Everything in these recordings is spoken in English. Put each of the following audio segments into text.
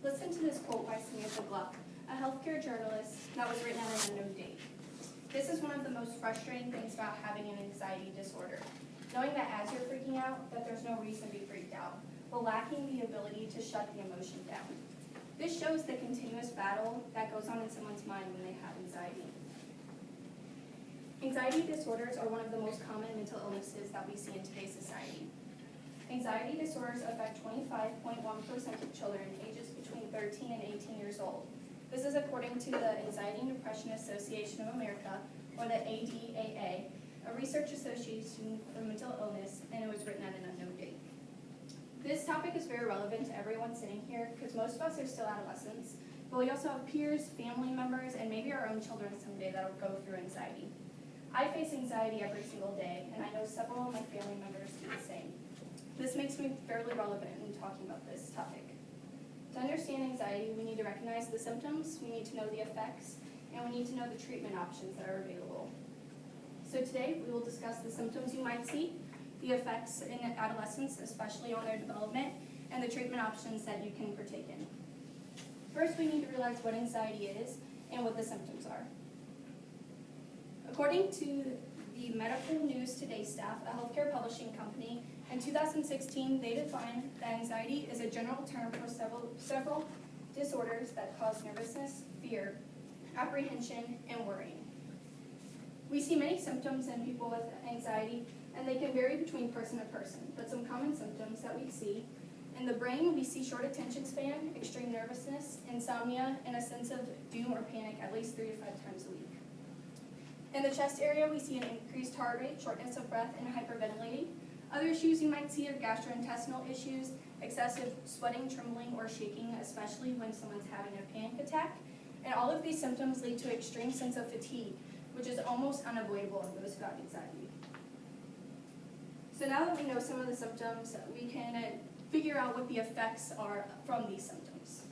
Listen to this quote by Samantha Gluck, a healthcare journalist that was written at an unknown date. This is one of the most frustrating things about having an anxiety disorder. Knowing that as you're freaking out, that there's no reason to be freaked out, but lacking the ability to shut the emotion down. This shows the continuous battle that goes on in someone's mind when they have anxiety. Anxiety disorders are one of the most common mental illnesses that we see in today's society. Anxiety disorders affect 25.1% of children ages between 13 and 18 years old. This is according to the Anxiety and Depression Association of America, or the ADAA, a research association for mental illness, and it was written at an unknown date. This topic is very relevant to everyone sitting here because most of us are still adolescents, but we also have peers, family members, and maybe our own children someday that will go through anxiety. I face anxiety every single day, and I know several of my family members do the same. This makes me fairly relevant in talking about this topic. To understand anxiety, we need to recognize the symptoms, we need to know the effects, and we need to know the treatment options that are available. So today, we will discuss the symptoms you might see, the effects in adolescents, especially on their development, and the treatment options that you can partake in. First, we need to realize what anxiety is and what the symptoms are. According to the Medical News Today staff, a healthcare publishing company, in 2016, they defined that anxiety is a general term for several disorders that cause nervousness, fear, apprehension, and worrying. We see many symptoms in people with anxiety, and they can vary between person to person, but some common symptoms that we see: in the brain, we see short attention span, extreme nervousness, insomnia, and a sense of doom or panic at least 3 to 5 times a week. In the chest area, we see an increased heart rate, shortness of breath, and hyperventilating. Other issues you might see are gastrointestinal issues, excessive sweating, trembling, or shaking, especially when someone's having a panic attack. And all of these symptoms lead to an extreme sense of fatigue, which is almost unavoidable in those who have anxiety. So now that we know some of the symptoms, we can figure out what the effects are from these symptoms.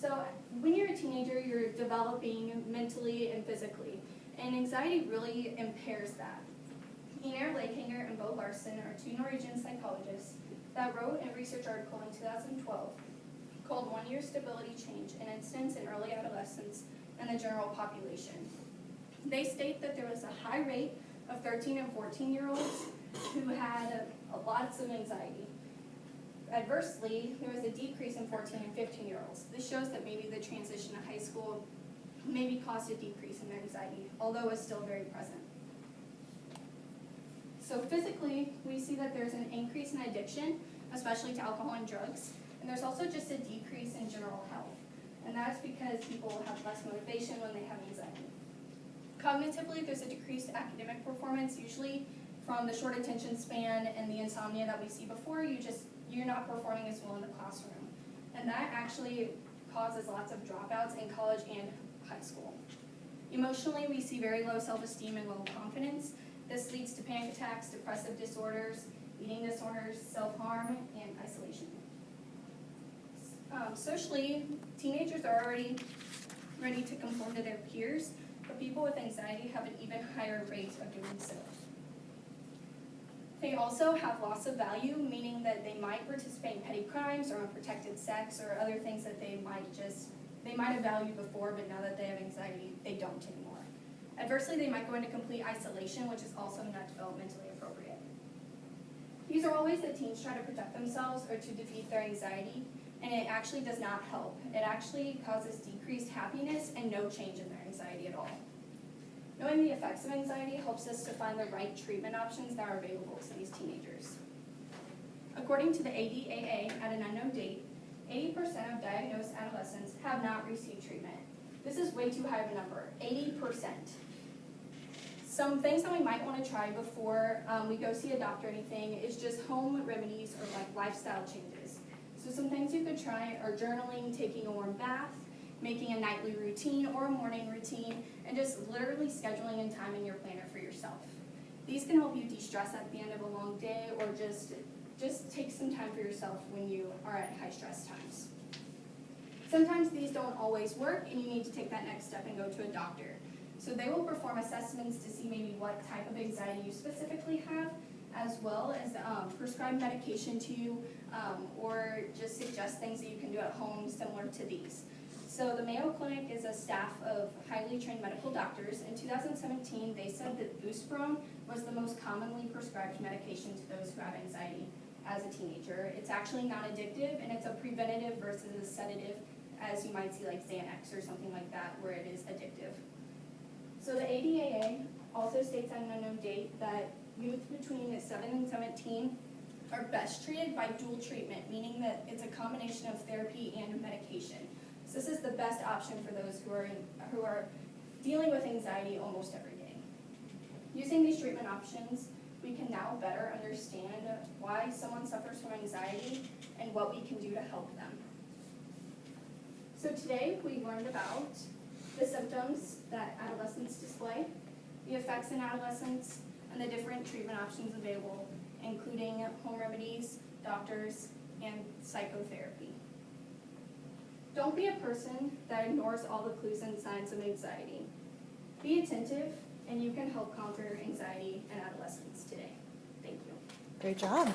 So when you're a teenager, you're developing mentally and physically, and anxiety really impairs that. Einar Lakehanger and Bo Larson are 2 Norwegian psychologists that wrote a research article in 2012 called 1 Year Stability Change, an Incidence in Early Adolescence and the General Population. They state that there was a high rate of 13 and 14-year-olds who had lots of anxiety. Adversely, there was a decrease in 14 and 15-year-olds. This shows that maybe the transition to high school maybe caused a decrease in their anxiety, although it's still very present. So physically, we see that there's an increase in addiction, especially to alcohol and drugs, and there's also just a decrease in general health, and that's because people have less motivation when they have anxiety. Cognitively, there's a decreased academic performance, usually from the short attention span and the insomnia that we see before. You're not performing as well in the classroom, and that actually causes lots of dropouts in college and high school. Emotionally, we see very low self-esteem and low confidence. This leads to panic attacks, depressive disorders, eating disorders, self-harm, and isolation. Socially, teenagers are already ready to conform to their peers, but people with anxiety have an even higher rate of doing so. They also have loss of value, meaning that they might participate in petty crimes or unprotected sex or other things that they might have valued before, but now that they have anxiety, they don't anymore. Adversely, they might go into complete isolation, which is also not developmentally appropriate. These are all ways that teens try to protect themselves or to defeat their anxiety, and it actually does not help. It actually causes decreased happiness and no change in their anxiety at all. Knowing the effects of anxiety helps us to find the right treatment options that are available to these teenagers. According to the ADAA, at an unknown date, 80% of diagnosed adolescents have not received treatment. This is way too high of a number, 80%. Some things that we might want to try before we go see a doctor or anything is just home remedies or like lifestyle changes. So some things you could try are journaling, taking a warm bath, making a nightly routine or a morning routine, and just literally scheduling and timing your planner for yourself. These can help you de-stress at the end of a long day, or just take some time for yourself when you are at high stress times. Sometimes these don't always work, and you need to take that next step and go to a doctor. So they will perform assessments to see maybe what type of anxiety you specifically have, as well as prescribe medication to you or just suggest things that you can do at home similar to these. So the Mayo Clinic is a staff of highly trained medical doctors. In 2017, they said that buspirone was the most commonly prescribed medication to those who have anxiety as a teenager. It's actually non-addictive, and it's a preventative versus a sedative, as you might see like Xanax or something like that, where it is addictive. So the ADAA also states on an unknown date that youth between 7 and 17 are best treated by dual treatment, meaning that it's a combination of therapy and medication. So this is the best option for those who are dealing with anxiety almost every day. Using these treatment options, we can now better understand why someone suffers from anxiety and what we can do to help them. So today we learned about the symptoms that adolescents display, the effects in adolescence, and the different treatment options available, including home remedies, doctors, and psychotherapy. Don't be a person that ignores all the clues and signs of anxiety. Be attentive, and you can help conquer anxiety in adolescence today. Thank you. Great job.